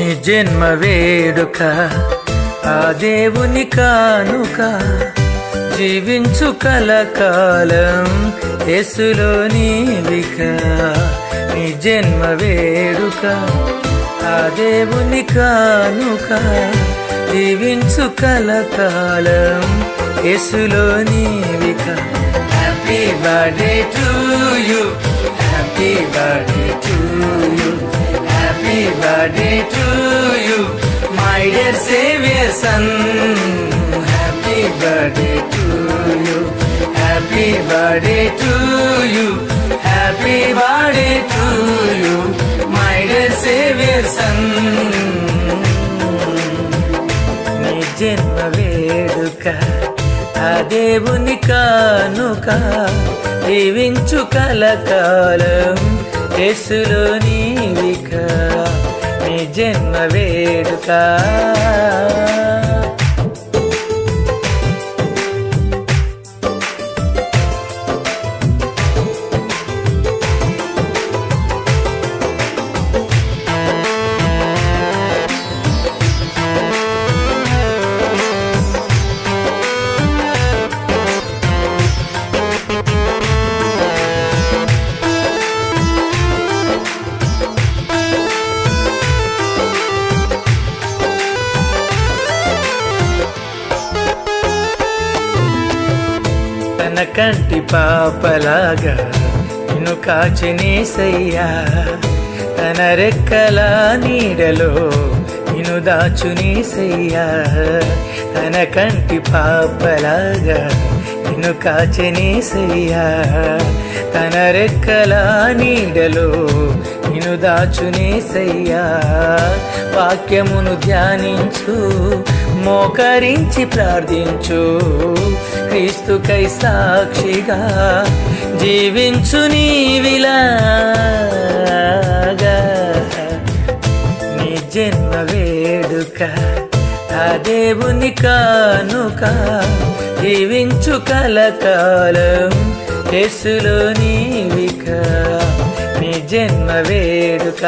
నీ జన్మ వేడుక ఆ దేవుని కానుక జీవించు కలకాలం యేసులో నీవిక నీ జన్మ వేడుక ఆ దేవుని కానుక జీవించు కలకాలం యేసులో నీవిక happy birthday to you happy birthday to you happy birthday to you my dear saviour sun happy birthday to you happy birthday to you happy birthday to you my dear saviour sun నీ జన్మ వేడుక ఆ దేవుని కానుక జీవించు కలకాలం యేసులో నీవిక నీ జన్మ వేడుక తన కంటి పాపలాగా నిన్ను కాచినేసయ్యా తన రెక్కల నీడలో నిన్ను దాచునేసయ్యా తన కంటి పాపలాగా నిన్ను కాచినేసయ్యా తన రెక్కల నీడలో నిన్ను దాచునేసయ్యా వాక్యమును ధ్యానించు మోకరించి ప్రార్థించు క్రీస్తుకై సాక్షిగా జీవించు నీవిలాగా నీ జన్మ వేడుక ఆ దేవుని కానుక జీవించు కలకాలం యేసులో నీవిక నీ జన్మ వేడుక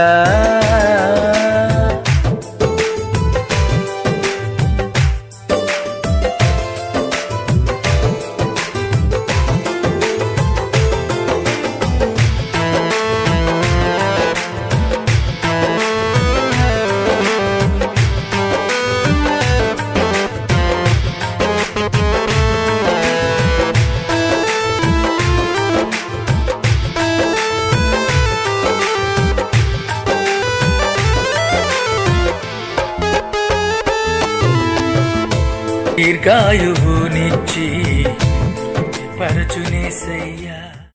దీర్ఘాయువునిచ్చి పరచునేసయ్యా